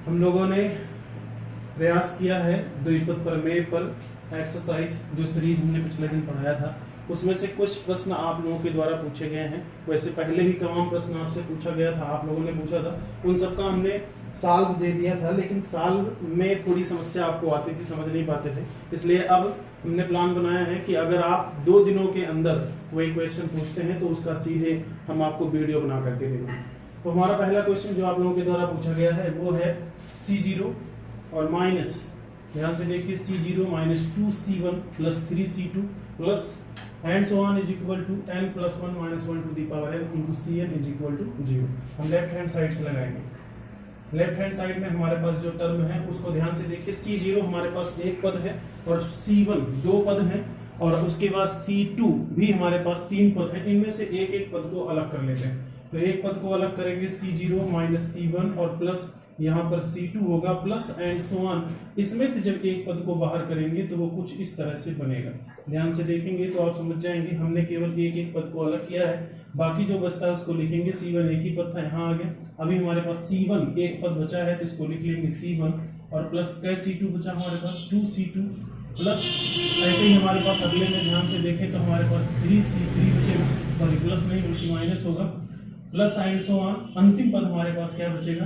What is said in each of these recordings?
हम लोगों ने प्रयास किया है द्विपद प्रमेय पर एक्सरसाइज जो सीरीज हमने पिछले दिन पढ़ाया था, उसमें से कुछ प्रश्न आप लोगों के द्वारा पूछे गए हैं। वैसे पहले भी तमाम प्रश्न आपसे पूछा गया था, आप लोगों ने पूछा था, उन सबका हमने सॉल्व दे दिया था, लेकिन सॉल्व में थोड़ी समस्या आपको आती थी, समझ नहीं पाते थे। इसलिए अब हमने प्लान बनाया है कि अगर आप 2 दिनों के अंदर कोई क्वेश्चन पूछते हैं तो उसका सीधे हम आपको वीडियो बना करके देंगे। तो हमारा पहला क्वेश्चन जो आप लोगों के द्वारा पूछा गया है वो है C0 और माइनस, ध्यान से देखिए, C0 minus 2C1 plus 3C2 plus and so on is equal to n plus 1 minus 1 to the power n into Cn is equal to 0। हम लेफ्ट हैंड साइड से लगाएंगे। लेफ्ट हैंड साइड में हमारे पास जो term है उसको ध्यान से देखिए। C0 हमारे पास एक पद है और C1 दो पद हैं और उसके बाद C2 भी हमारे पास 3 पद हैं। इनमें से एक एक पद को अलग कर लेते हैं। तो एक पद को अलग करेंगे, C0 माइनस C1 और प्लस यहाँ पर C2 होगा प्लस एंड सो ऑन। इसमें से जब एक पद को बाहर करेंगे तो वो कुछ इस तरह से बनेगा। ध्यान से देखेंगे तो आप समझ जाएंगे हमने केवल एक एक पद को अलग किया है, बाकी जो बचता है उसको लिखेंगे। C1 एक ही पद था, यहाँ आ गया। अभी हमारे पास C1 एक पद बचा है तो इसको लिख लेंगे C1 और प्लस कै C2 बचा हमारे पास 2C2 प्लस, ऐसे ही हमारे पास अगले में ध्यान से देखें तो हमारे पास 3C3 बचेगा, सॉरी प्लस नहीं बल्कि माइनस होगा, प्लस एंड सो ऑन। अंतिम पद हमारे पास क्या बचेगा,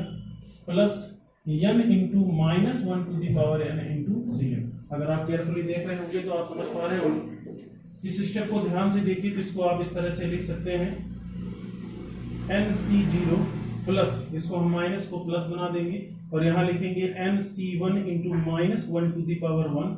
plus n into minus 1 to the power n into Cn। अगर आप केयरफुली देख रहे होंगे तो आप समझ पा रहे होंगे। इस स्टेप को ध्यान से देखिए तो इसको आप इस तरह से लिख सकते हैं, nC0 प्लस, इसको हम माइनस को प्लस बना देंगे और यहाँ लिखेंगे nC1 into minus 1 to the power 1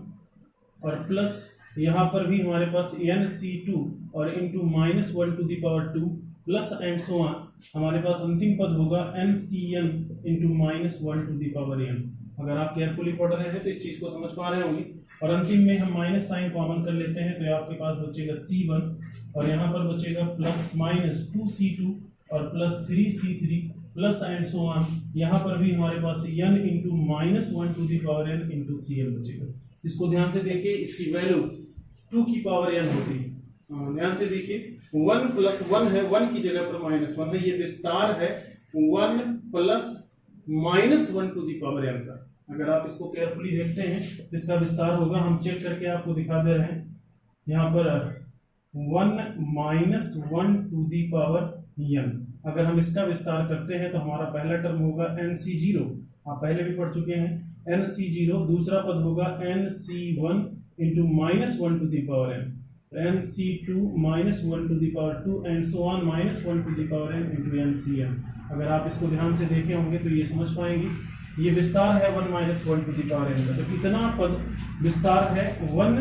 और प्लस यहाँ पर भी हमारे पास nC2 और into minus 1 to the power 2 plus and so on. हमारे पास अंतिम पद होगा nCn into minus 1 to the power n। अगर आप केयरफुली पढ़ रहे हैं तो इस चीज को समझ पा रहे होंगे। और अंतिम में हम माइनस साइन कॉमन कर लेते हैं तो आपके पास बचेगा C1 और यहाँ पर बचेगा प्लस माइनस 2C2 और plus 3C3 plus and so on. यहाँ पर भी हमारे पास n into minus 1 to the power n into Cn बचेगा। इसको ध्यान से देखिए, इसकी वैल्यू 2 की पावर n होती है। ध्यान से देखिए, 1 प्लस 1 है, 1 की जगह पर माइनस 1 है, ये विस्तार है 1 plus minus 1 to the power n का। अगर आप इसको केयरफुली देखते हैं तो इसका विस्तार होगा, हम चेक करके आपको दिखा दे रहे हैं। यहाँ पर 1 minus 1 to the power n, अगर हम इसका विस्तार करते हैं तो हमारा पहला टर्म होगा nC0, आप पहले भी पढ़ चुके हैं, nC0। दूसरा पद होगा nC1 into minus 1 to the power n, nC2 minus 1 to the power 2 and so on minus 1 to the power n into nCn। अगर आप इसको ध्यान से देखे होंगे तो ये समझ पाएंगे, ये विस्तार है 1 minus 1 to the power n का। तो कितना पद विस्तार है 1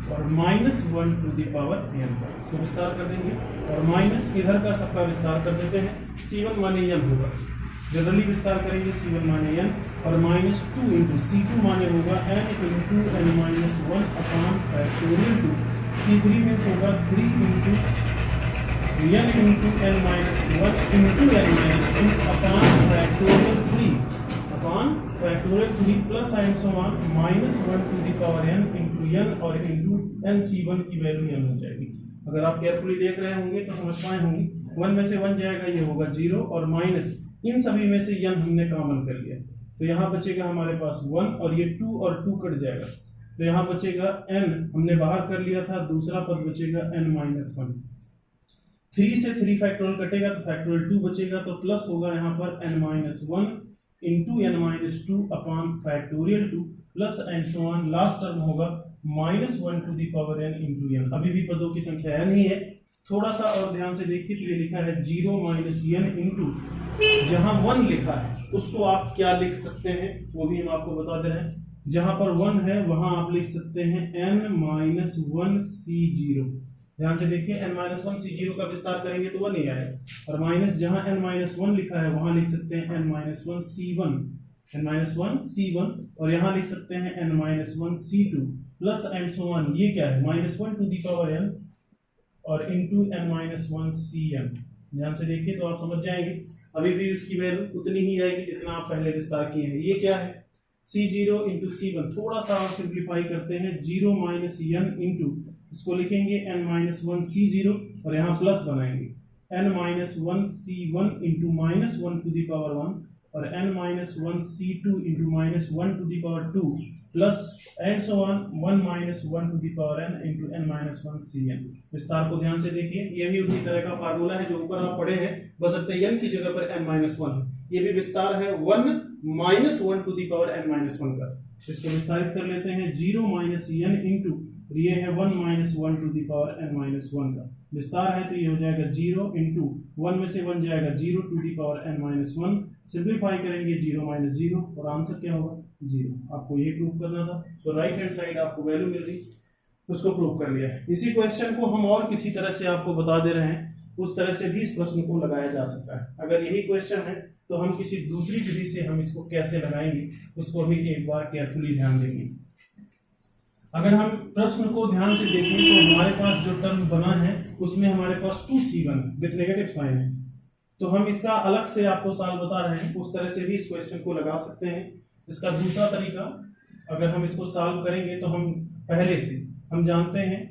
और minus 1 to the power n का, इसको विस्तार कर देंगे और माइनस इधर का सबका विस्तार कर देते हैं। C1 माने n होगा, जनरली विस्तार करेंगे C1 माने n और माइनस 2 इंटू C2 माने होगा n into n minus 1 upon factorial 2। C3 means होगा 3 into n into n minus 1 into n minus 2 upon factorial 3 plus and so on minus 1 to the power n into n और into nC1 की value n हो जाएगी। अगर आप carefully देख रहे होंगे तो समझ पाए होंगे, 1 में से 1 जाएगा, ये होगा 0 और माइनस इन सभी में से n हमने कॉमन कर लिया तो यहाँ बचेगा हमारे पास 1 और ये 2 और 2 कट जाएगा तो यहाँ बचेगा n, हमने बाहर कर लिया था, दूसरा पद बचेगा n माइनस 1। 3 से 3 फैक्टोरियल कटेगा तो फैक्टोरियल 2 बचेगा तो प्लस होगा यहाँ पर n minus 1 into n minus 2 upon factorial 2 plus and so on. Last term होगा minus 1 to the power n into n। अभी भी पदों की संख्या n ही है। थोड़ा सा और ध्यान से देखिए तो ये लिखा है 0 माइनस n इंटू, जहां 1 लिखा है उसको आप क्या लिख सकते हैं वो भी हम आपको बता दे रहे हैं। जहां पर 1 है वहां आप लिख सकते हैं n माइनस 1 C0। ध्यान से देखिए, n माइनस 1 C0 का विस्तार करेंगे तो 1 ही आएगा और माइनस जहां n माइनस 1 लिखा है वहां लिख सकते हैं n minus 1 C1, n minus 1 C1 और यहाँ लिख सकते हैं n minus 1 C2 plus and so on. ये क्या है, minus 1 to the power n और इंटू n माइनस 1 Cn। ध्यान से देखिए तो आप समझ जाएंगे, अभी भी इसकी वैल्यू उतनी ही आएगी जितना आप पहले विस्तार किए हैं। ये क्या है, C0 इंटू C1। थोड़ा सा और सिंप्लीफाई करते हैं, 0 माइनस n इंटू, इसको लिखेंगे n माइनस 1 C0 और यहाँ प्लस बनाएंगे n minus 1 C1 into minus 1 to the power 1 और n minus one c2 into minus one to the power 2 plus and so on 1 minus one to the power n into n minus one cn। विस्तार को ध्यान से देखिए, ये भी उसी तरह का फार्मूला है जो ऊपर आप पढ़े हैं, बशर्ते n की जगह पर n माइनस वन है। ये भी विस्तार है 1 minus one to the power n minus one का। इसको विस्तारित कर लेते हैं 0 माइनस n इंटू ये है 1 minus one to the power n minus one का विस्तार है, तो ये हो जाएगा 0 इंटू 1 में से 1 जाएगा 0 to the power n minus one. Simplify करेंगे 0 माइनस 0 और आंसर क्या होगा 0। आपको ये प्रूव करना था, तो राइट हैंड साइड आपको वैल्यू मिल रही, उसको प्रूव कर लिया है। इसी क्वेश्चन को हम और किसी तरह से आपको बता दे रहे हैं, उस तरह से भी इस प्रश्न को लगाया जा सकता है। अगर यही क्वेश्चन है तो हम किसी दूसरी विधि से हम इसको कैसे लगाएंगे उसको भी एक बार केयरफुली ध्यान देंगे। अगर हम प्रश्न को ध्यान से देखें तो हमारे पास जो टर्म बना है उसमें हमारे पास 2c1 विद नेगेटिव साइन है, तो हम इसका अलग से आपको सॉल्व बता रहे हैं, उस तरह से भी इस क्वेश्चन को लगा सकते हैं। इसका दूसरा तरीका, अगर हम इसको सॉल्व करेंगे तो हम पहले से हम जानते हैं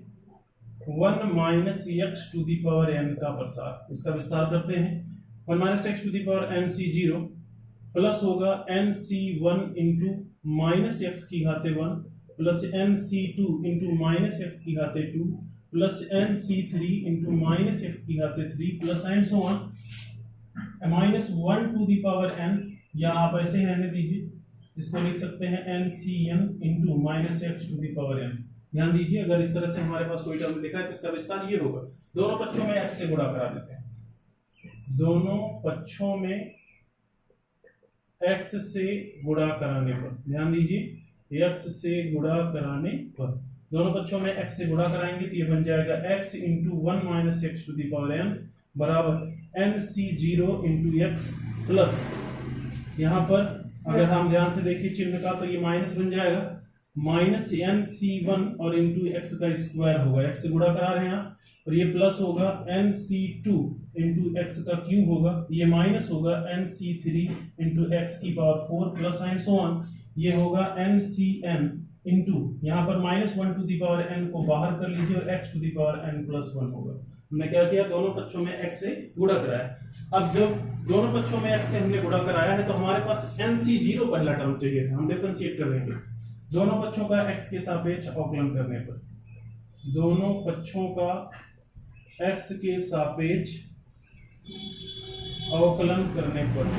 1 minus x to the power n का प्रसार, इसका विस्तार करते हैं 1 minus x to the power n c0 plus होगा n c1 into minus x की घाते 1 plus n c2 into minus x की घाते 2 plus n c3 into minus x की घाते 3 plus and so on minus one to the power n, या आप ऐसे ही रहने दीजिए, इसको लिख सकते हैं n cn into minus x to the power n। ध्यान दीजिए, अगर इस तरह से हमारे पास कोई टर्म लिखा है तो इसका विस्तार ये होगा, दोनों पक्षों में x से गुणा करा देते हैं, दोनों पक्षों में x से गुणा कराने पर, ध्यान दीजिए x से गुणा कराने पर, दोनों पक्षों में x से गुणा कराएंगे तो ये बन जाएगा x into 1 minus x to the power n बराबर n c0 into x plus, यहाँ पर अगर हम ध्यान से देखिए चिन्ह का, तो ये माइनस बन जाएगा माइनस n c1 और इंटू एक्स का स्क्वायर होगा, x से गुणा करा रहे हैं यहाँ, और ये प्लस होगा n c2 इंटू एक्स का क्यूब होगा, ये माइनस होगा n c3 इंटू एक्स की power 4 plus and so on, ये होगा n cn इंटू यहाँ पर minus one to the power n को बाहर कर लीजिए और x to the power n plus one होगा। हमने क्या किया, दोनों पक्षों में x से गुणा कराया। अब जब दोनों पक्षों में x से हमने गुणा कराया है तो हमारे पास n c0 पहला टर्म चाहिए था, हम डिफरेंशिएट कर लेंगे दोनों पक्षों का x के सापेक्ष अवकलन करने पर, दोनों पक्षों का x के सापेक्ष अवकलन करने पर,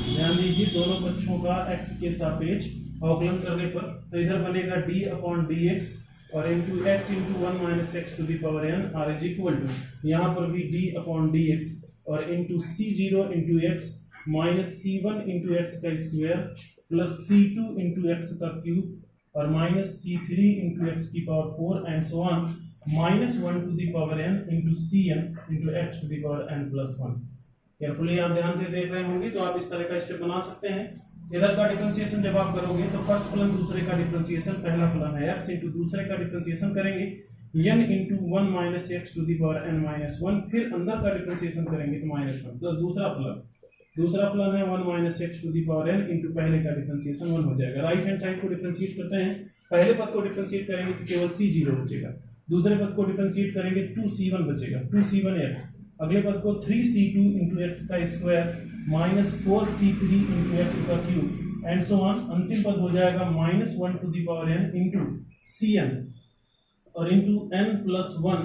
ध्यान दीजिए दोनों पक्षों का x के सापेक्ष अवकलन करने पर, तो इधर बनेगा d अपॉन dx और into x into 1 minus x to the power n are is equal to, यहाँ पर भी d अपॉन dx और into c0 into x minus c1 into x का square plus c2 into x का cube और minus c3 into x की power 4 and so on minus 1 to the power n into cn into x to the power n plus 1। Carefully आप ध्यान से देख रहे होंगे तो आप इस तरह का स्टेप बना सकते हैं। इधर का डिफरेंशिएशन जब आप करोगे तो फर्स्ट फलन दूसरे का डिफरेंशिएशन, पहला फलन है x इंटू दूसरे का डिफरेंशिएशन करेंगे n into 1 minus x to the power n minus 1, फिर अंदर का डिफरेंशिएशन करेंगे तो माइनस 1 प्लस दूसरा फलन है 1 minus x to the power n into पहले का डिफरेंशिएशन 1 हो जाएगा। राइट हैंड साइड को डिफरेंशिएट करते हैं, पहले पद को डिफरेंशिएट करेंगे तो केवल c0 बचेगा, दूसरे पद को डिफरेंशिएट करेंगे 2c1 बचेगा, 2c1x, अगले पद को 3c2 इंटू एक्स का square minus 4c3 into x का क्यूब एंड सो ऑन, अंतिम पद हो जाएगा minus 1 to the power n into cn और इंटू n प्लस 1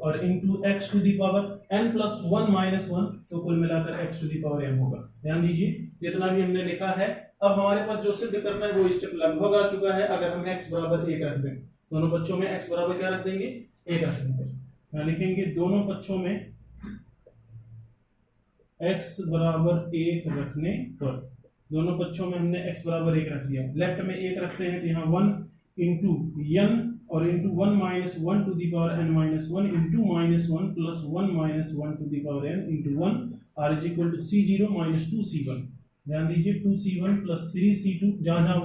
और into x to the power n plus 1 minus 1, तो कुल मिलाकर x to the power m होगा। ध्यान दीजिए जितना भी हमने लिखा है, अब हमारे पास जो सिद्ध करना है वो स्टेप लगभग आ चुका है। अगर हम x बराबर 1 रख दें, दोनों पक्षों में x बराबर क्या रख देंगे 1 रख देंगे, यहाँ लिखेंगे दोनों पक्षों में x बराबर 1 रखने पर, दोनों पक्षों में हमने x बराबर 1 रख दिया, लेफ्ट में 1 रखते हैं तो यहाँ 1 इंटू n और into 1 minus 1 to the power n minus 1 into minus 1 plus 1 minus 1 to the power n into 1 r is equal to c0 minus 2c1। ध्यान दीजिए 2c1 प्लस 3c2, जहाँ जहाँ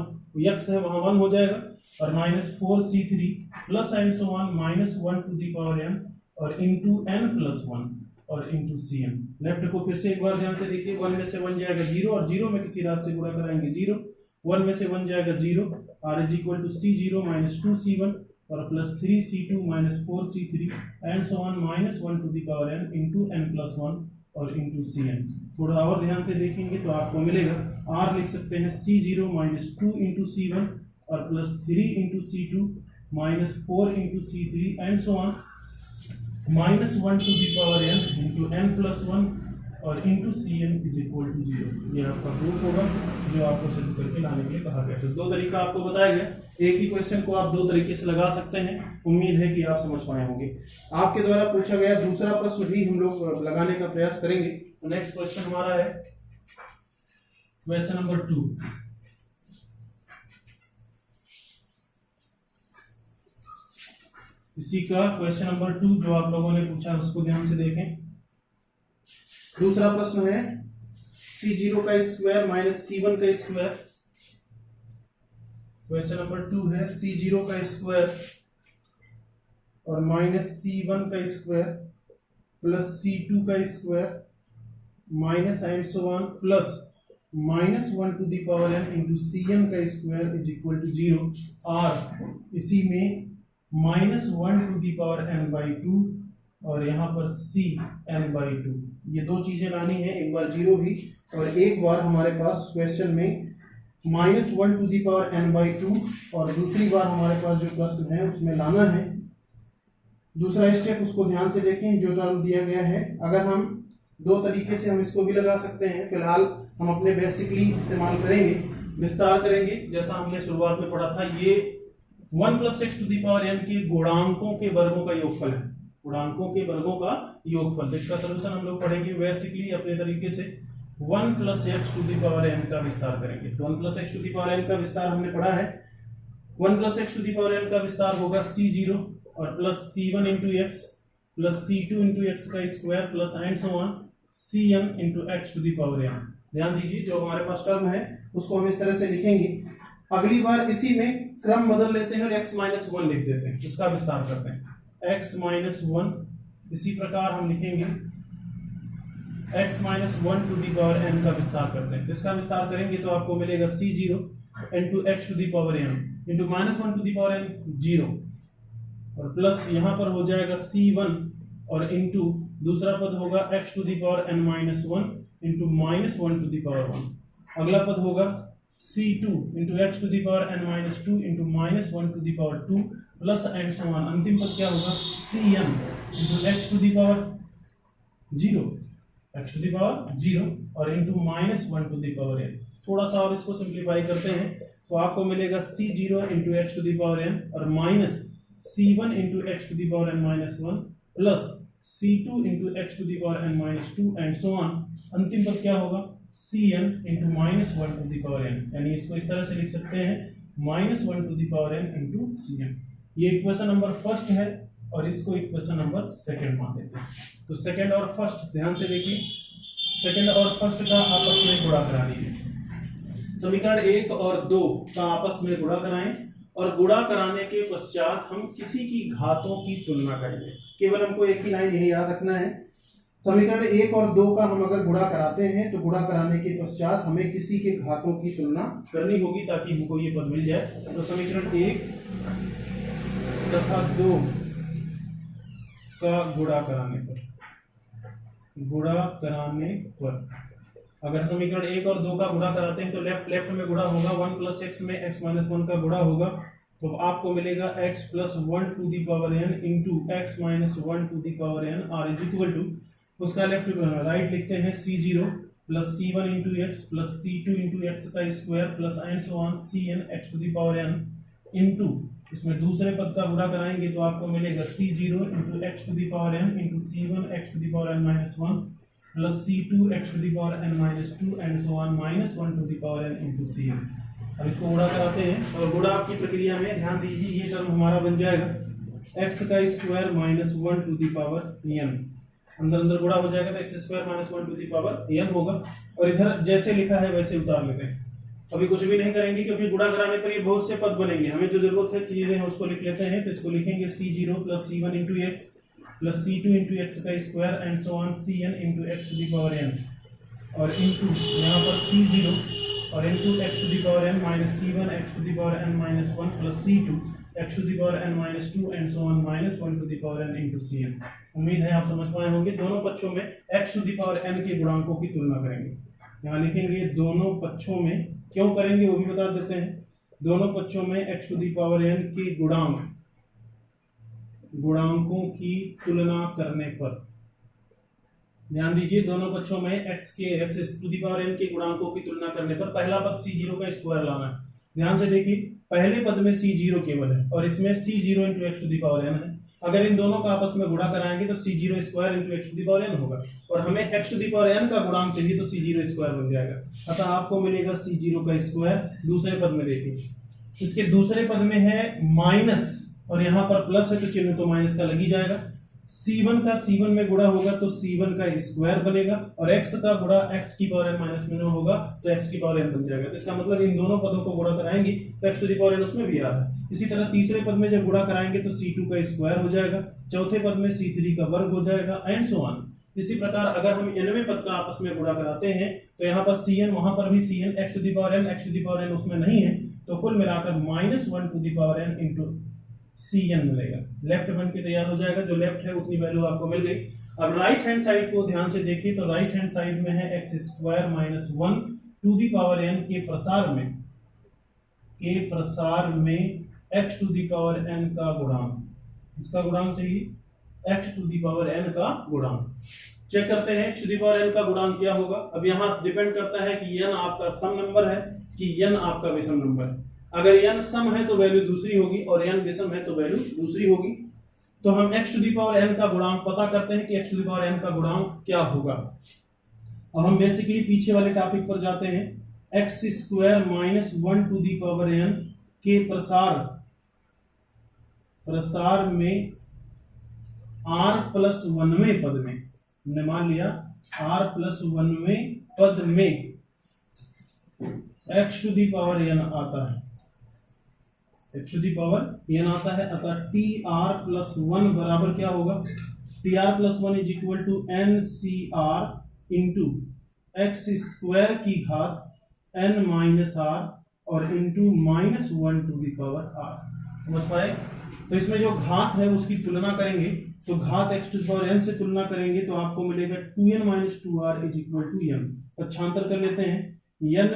x है वहाँ 1 हो जाएगा और minus 4c3 plus and so on minus 1 to the power n और इंटू n प्लस 1 और इंटू cn। लेफ्ट को फिर से एक बार ध्यान से देखिए, 1 में से 1 जाएगा 0 और 0 में किसी राशि से गुणा कराएंगे 0, 1 में से 1 जाएगा 0, r is equal to c0 minus 2c1 और plus 3c2 minus 4c3 and so on minus 1 to the power n into n plus 1 और इंटू सी एन। थोड़ा और ध्यान से देखेंगे तो आपको मिलेगा आर लिख सकते हैं C0 माइनस 2 इंटू C1 और plus 3 into C2 minus 4 into C3 and so on minus 1 to the power n into n plus 1 और into c n is equal to 0। ये आपका प्रूफ होगा जो आपको सिद्ध करके लाने के लिए कहा गया। तो दो तरीका आपको बताया गया, एक ही क्वेश्चन को आप दो तरीके से लगा सकते हैं। उम्मीद है कि आप समझ पाए होंगे। आपके द्वारा पूछा गया दूसरा प्रश्न भी हम लोग लगाने का प्रयास करेंगे। तो नेक्स्ट क्वेश्चन हमारा है क्वेश्चन नंबर 2। इसी का क्वेश्चन नंबर 2 जो आप लोगों ने पूछा उसको ध्यान से देखें। दूसरा प्रश्न है C0 का स्क्वायर माइनस C1 का स्क्वायर। क्वेश्चन नंबर 2 है C0 का स्क्वायर और माइनस C1 का स्क्वायर प्लस C2 का square minus and so on plus minus 1 to the power n into Cn का स्क्वायर इज इक्वल टू 0। और इसी में minus 1 to the power n by 2 और यहाँ पर Cn बाई 2। ये दो चीजें लानी है, एक बार 0 भी और एक बार हमारे पास क्वेश्चन में minus 1 to the power n by 2 और दूसरी बार हमारे पास जो प्रश्न है उसमें लाना है। दूसरा स्टेप उसको ध्यान से देखें जो टर्म दिया गया है। अगर हम दो तरीके से हम इसको भी लगा सकते हैं, फिलहाल हम अपने बेसिकली इस्तेमाल करेंगे, विस्तार करेंगे। जैसा हमने शुरुआत में पढ़ा था, ये 1 plus x to the power n के गुणांकों के वर्गों का योगफल है, गुणांकों के वर्गों का योगफल। इसका सलूशन हम लोग पढ़ेंगे बेसिकली अपने तरीके से 1 plus x to the power n का विस्तार करेंगे। तो 1 plus x to the power n का विस्तार हमने पढ़ा है। 1 plus x to the power n का विस्तार होगा C0 और plus C1 into x plus C2 into x का square plus and so on Cn into x to the power n। ध्यान दीजिए जो हमारे पास टर्म है उसको हम इस तरह से लिखेंगे। अगली बार इसी में क्रम बदल लेते हैं और x माइनस 1 लिख देते हैं, इसका विस्तार करते हैं x माइनस 1। इसी प्रकार हम लिखेंगे x minus 1 to the power n का विस्तार करते हैं। इसका विस्तार करेंगे तो आपको मिलेगा C0 into x to the power n into minus 1 to the power n 0 और प्लस यहाँ पर हो जाएगा C1 और इंटू दूसरा पद होगा x to the power n minus 1 into minus 1 to the power 1। अगला पद होगा C2 into x to the power n minus 2 into minus 1 to the power 2 plus and so on. अंतिम पद क्या होगा Cn into x to the power 0, x to the power 0 और into minus 1 to the power n। थोड़ा सा और इसको simplify करते हैं तो आपको मिलेगा C0 into x to the power n और minus C1 into x to the power n minus 1 plus C2 into x to the power n minus 2 and so on. अंतिम पद क्या होगा Cn into minus 1 to the power n, यानी इसको इस तरह से लिख सकते हैं minus 1 to the power n into Cn। ये इक्वेशन नंबर फर्स्ट है और इसको इक्वेशन नंबर सेकंड मान लेते हैं। तो सेकंड और फर्स्ट ध्यान से देखिए, सेकंड और फर्स्ट का आपस में गुणा करा लीजिए। समीकरण 1 और 2 का आपस में गुणा कराएं और गुणा कराने के पश्चात हम किसी की घातों की तुलना करेंगे। केवल हमको एक ही लाइन यही याद रखना है, समीकरण 1 और 2 का हम अगर गुणा कराते हैं तो गुणा कराने के पश्चात हमें किसी के घातों की तुलना करनी होगी ताकि हमको ये पद मिल जाए। तो समीकरण 1 तथा 2 का गुणा कराने पर अगर समीकरण 1 और 2 का गुणा कराते हैं तो लेफ्ट में गुणा होगा 1 प्लस एक्स में x माइनस 1 का गुणा होगा तो आपको मिलेगा x plus 1 to the power n into x minus 1 to the power n are is equal to, उसका लेफ्ट राइट लिखते हैं C0 plus C1 into x plus C2 into x का square plus and so on Cn x to the power n into इसमें दूसरे पद का गुणा कराएंगे तो आपको मिलेगा C0 into x to the power n into C1 x to the power n minus 1 plus C2 x to the power n minus 2 and so on minus 1 to the power n into Cn। अब इसको गुणा कराते हैं और गुणा की प्रक्रिया में ध्यान दीजिए ये टर्म हमारा बन जाएगा एक्स का square minus 1 to the power n, अंदर अंदर गुणा हो जाएगा तो x square minus 1 to the power n होगा और इधर जैसे लिखा है वैसे उतार लेते हैं। अभी कुछ भी नहीं करेंगे क्योंकि गुणा कराने पर ये बहुत से पद बनेंगे, हमें जो जरूरत है चीजें हैं उसको लिख लेते हैं। तो इसको लिखेंगे C0 plus C1 into x plus C2 into x का square and so on Cn into x to the power n और इंटू यहाँ पर C0 और into x to the power n minus C1 x to the power n minus 1 plus C2 x to the power n minus 2 and so on minus 1 to the power n into cn। उम्मीद है आप समझ पाए होंगे। दोनों पक्षों में x to the power n के गुणांकों की तुलना करेंगे। यहाँ लिखेंगे दोनों पक्षों में, क्यों करेंगे वो भी बता देते हैं। दोनों पक्षों में x to the power n के गुणांकों की तुलना करने पर, ध्यान दीजिए, दोनों पक्षों में x to the power n के गुणांकों की तुलना करने पर पहला पद c0 का स्क्वायर लाना है। ध्यान से देखिए, पहले पद में c0 केवल है और इसमें c0 into x to the power n है। अगर इन दोनों का आपस में गुणा कराएंगे तो c0 square into x to the power n होगा और हमें x to the power n का गुणांक चाहिए तो c0 स्क्वायर बन जाएगा। अतः आपको मिलेगा c0 का स्क्वायर। दूसरे पद में देखिए, इसके दूसरे पद में है माइनस और यहाँ पर प्लस है तो चिन्ह तो माइनस का लग ही जाएगा। c1 का c1 में गुणा होगा तो c1 का स्क्वायर बनेगा और x का गुणा x की पावर n माइनस में होगा तो x की पावर n बन जाएगा। तो इसका मतलब इन दोनों पदों को गुणा कराएंगे तो x to the power n उसमें भी आ रहा है। इसी तरह तीसरे पद में जब गुणा कराएंगे तो c2 का स्क्वायर हो जाएगा, चौथे पद में c3 का वर्ग हो जाएगा एंड सो ऑन। इसी प्रकार अगर हम nवें पद का आपस में गुणा कराते हैं तो यहाँ पर cn, वहां पर भी cn, x to the power n उसमें नहीं है तो कुल मिलाकर minus 1 to the power n into cn मिलेगा। लेफ्ट बन के तैयार हो जाएगा, जो लेफ्ट है उतनी वैल्यू आपको मिल गई। अब राइट हैंड साइड को ध्यान से देखिए तो राइट हैंड साइड में है x square minus 1 to the power n के प्रसार में x to the power n का गुणांक, इसका गुणांक चाहिए x to the power n का गुणांक। चेक करते हैं x to the power n का गुणांक क्या होगा। अब यहाँ डिपेंड करता है कि n आपका सम नंबर है कि n आपका विषम नंबर है। अगर n सम है तो वैल्यू दूसरी होगी और n विषम है तो वैल्यू दूसरी होगी। तो हम x to the power n का गुणांक पता करते हैं कि x to the power n का गुणांक क्या होगा। अब हम बेसिकली पीछे वाले टॉपिक पर जाते हैं। x square minus 1 to the power n के प्रसार में r प्लस 1वें पद में, हमने मान लिया r प्लस 1वें पद में x to the power n आता है, x to the power n आता है। अतः tr प्लस 1 बराबर क्या होगा, tr plus 1 is equal to ncr into x square की घात n माइनस r और into minus 1 to the power r। समझ पाए। तो इसमें जो घात है उसकी तुलना करेंगे तो घात x to the power n से तुलना करेंगे तो आपको मिलेगा 2n minus 2r is equal to n। पक्षांतर कर लेते हैं, n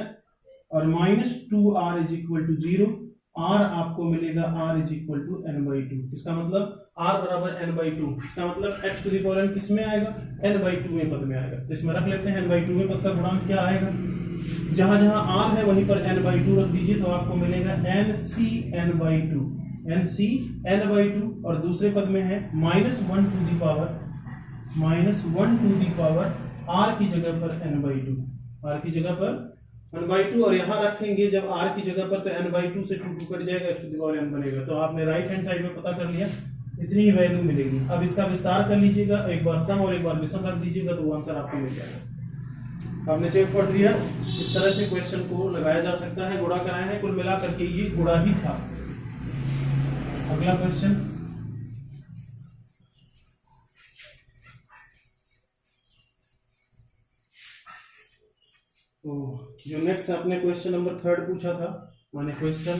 और minus 2r is equal to 0, r आपको मिलेगा r is equal to n/2। इसका मतलब r बराबर n/2। इसका मतलब x to the power n किस में आएगा, n/2वें पद में आएगा। तो इसमें रख लेते हैं n/2वें पद का गुणांक क्या आएगा, जहां जहां r है वहीं पर n/2 रख दीजिए तो आपको मिलेगा nc/n/2, nc/n/2। और दूसरे पद में है minus 1 to the power r की जगह पर n/2, r की जगह पर n/2 और यहाँ रखेंगे जब r की जगह पर तो n/2 से 2 कट जाएगा, x to the power n बनेगा। तो आपने राइट हैंड साइड में पता कर लिया, इतनी ही वैल्यू मिलेगी। अब इसका विस्तार कर लीजिएगा, एक बार सम और एक बार विषम रख दीजिएगा तो वो आंसर आपको मिल जाएगा। आपने चेक पढ़ लिया, इस तरह से क्वेश्चन को लगाया जा सकता है। गुणा कराए हैं, कुल मिला करके ये गुणा ही था। अगला क्वेश्चन, तो जो नेक्स्ट आपने क्वेश्चन नंबर 3 पूछा था, माने क्वेश्चन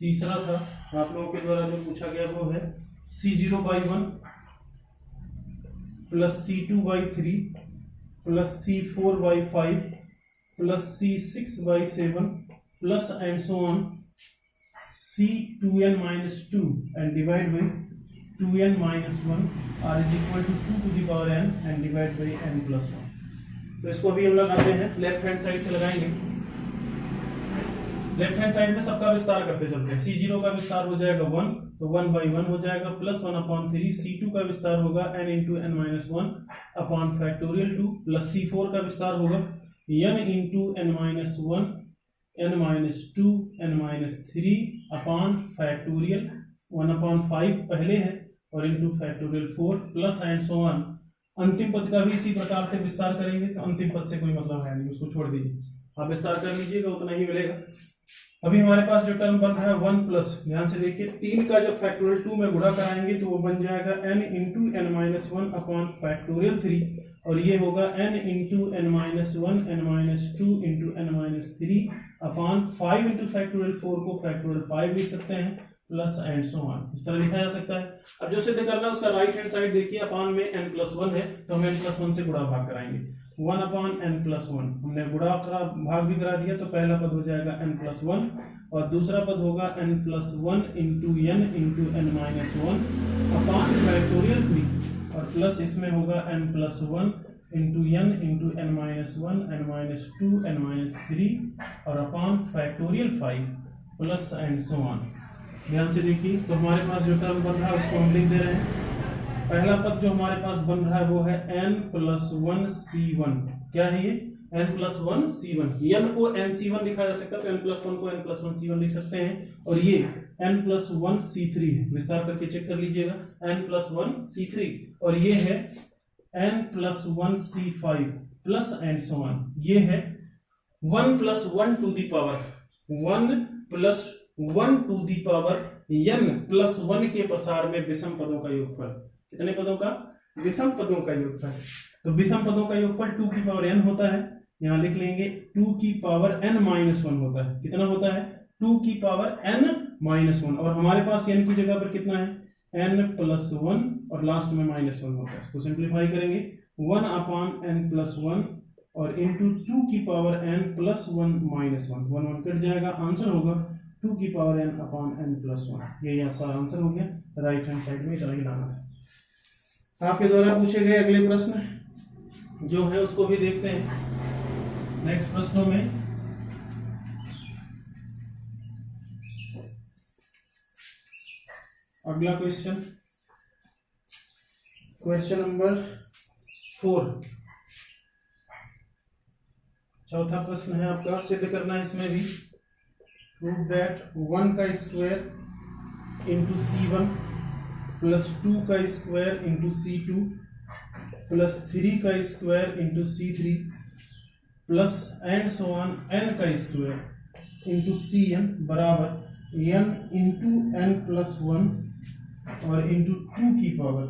तीसरा था आप लोगों के द्वारा जो पूछा गया वो है c0/1 plus c2/3 plus c4/5 plus c6/7 plus and so on c2n-2 and divide by 2n-1 r is equal to 2 to the power n and divide by n plus 1। तो इसको अभी हम लगाते हैं, लेफ्ट हैंड साइड से लगाएंगे। Left hand side में सबका विस्तार करते चलते हैं। c0 का विस्तार हो जाएगा 1 तो 1/1 हो जाएगा प्लस 1/3। c2 का विस्तार होगा n into n-1 upon factorial 2 plus c4 का विस्तार होगा n into n-1 n-2 n-3 upon factorial 1/5 पहले है और into factorial 4 plus and so on. अंतिम पद का भी इसी प्रकार से विस्तार करेंगे तो अंतिम पद से कोई मतलब है नहीं, उसको छोड़ दीजिए, आप विस्तार कर लीजिएगा उतना ही मिलेगा। अभी हमारे पास जो टर्म बन रहा है 1 प्लस, ध्यान से देखिए 3 का जब फैक्टोरियल 2 में गुणा कराएंगे तो वो बन जाएगा n into n-1 upon factorial 3 और ये होगा n into n minus one n minus two into n minus three upon 5 into factorial 4 को फैक्टोरियल 5 लिख सकते हैं प्लस एंड सो ऑन, इस तरह लिखा जा सकता है। अब जो सिद्ध करना है उसका राइट हैंड साइड देखिए, अपॉन में n प्लस वन है तो हम n प्लस वन से गुणा भाग कराएंगे, 1 अपॉन n प्लस वन हमने गुणा का भाग भी करा दिया, तो पहला पद हो जाएगा n प्लस वन और दूसरा पद होगा n plus one into n minus one upon factorial 3 और प्लस इसमें होगा n plus one into n minus one n minus two n minus three और upon factorial 5 plus and so on. ध्यान से देखिए, तो हमारे पास जो टर्म बन रहा है उसको हम लिख दे रहे हैं। पहला पद जो हमारे पास बन रहा है वो है n plus one C one, क्या है ये n plus one C one, n को n सी वन लिखा जा सकता है तो n प्लस वन को n plus one C one लिख सकते हैं, और ये n plus one C three है, विस्तार करके चेक कर लीजिएगा n plus one C three, और ये है n plus one C five plus and so on. ये है 1 plus one to the power 1 plus 1 to the power n plus 1 के प्रसार में विषम पदों का योगफल, कितने पदों का, विषम पदों का योगफल। तो विषम पदों का योगफल 2 की पावर n होता है, यहां लिख लेंगे 2 की पावर n माइनस वन होता है, कितना होता है 2 की पावर n माइनस वन, और हमारे पास n की जगह पर कितना है n प्लस वन और लास्ट में माइनस वन होता है। इसको सिंप्लीफाई करेंगे 1 अपॉन n प्लस वन और इंटू 2 की power n plus one minus one, 1 1 cut जाएगा, आंसर होगा 2 की power n upon n plus one. यही आपका आंसर हो गया, राइट हैंड साइड में इतना ही लाना था। आपके द्वारा पूछे गए अगले प्रश्न जो है उसको भी देखते हैं। नेक्स्ट प्रश्नों में अगला क्वेश्चन, क्वेश्चन नंबर 4, चौथा प्रश्न है आपका, सिद्ध करना है इसमें भी, प्रूव दैट 1 का स्क्वायर इंटू C1 प्लस 2 का स्क्वायर इंटू C2 प्लस 3 का square into C3 plus and so on n का स्क्वायर इंटू Cn बराबर n into n plus one और इंटू 2 की पावर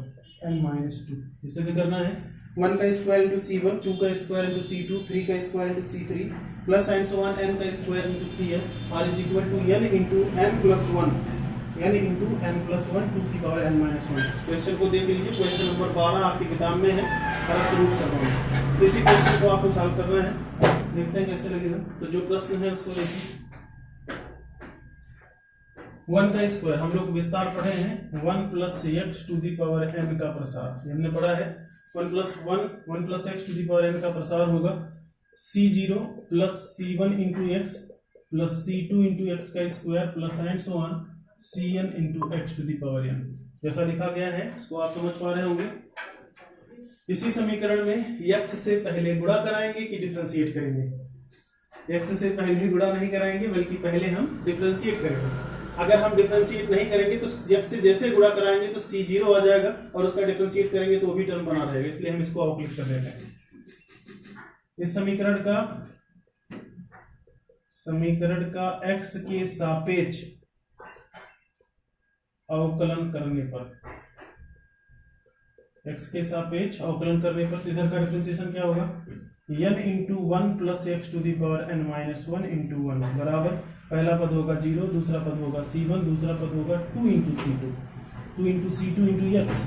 n माइनस टू। इसे सिद्ध करना है 1 का स्क्वायर इंटू C1, 2 का स्क्वायर इंटू C2, 3 का square into C3 plus and so on n का square into Cn r is equal to n into n plus one, n into n plus one 2 की power n minus one. Question को देख लीजिए, question number 12 आपकी किताब में है, स्वरूप समान। तो इसी क्वेश्चन को आपको सॉल्व करना है, देखते हैं कैसे लगेगा। तो जो प्रश्न है उसको देखिए, 1 का स्क्वायर हम लोग विस्तार पढ़े हैं, 1 plus x to the power n का प्रसार, हमने पढ़ा है 1 plus x to the power n का प्रसार होगा C0 plus C1 into x plus C2 into x का square plus and so on Cn into x to the power n। जैसा लिखा गया है इसको आप समझ पा रहे होंगे। इसी समीकरण में x से पहले गुणा कराएंगे कि डिफरेंशिएट करेंगे? x से पहले गुणा नहीं कराएंगे बल्कि पहले हम डिफरेंशिएट करेंगे। अगर हम डिफरेंशिएट नहीं करेंगे तो x से जैसे गुणा कराएंगे तो C0 आ जाएगा और उसका डिफरेंशिएट करेंगे तो वो भी टर्म बना रहेगा, इसलिए हम इसको आउटलिट कर देते हैं। इस समीकरण का x के सापेक्ष अवकलन करने पर, x के सापेक्ष अवकलन करने पर इधर का डिफरेंशिएशन क्या होगा, n into one plus x to the power n minus one into one बराबर पहला पद होगा 0, दूसरा पद होगा C1, दूसरा पद होगा 2 into C2, 2 into C2 into x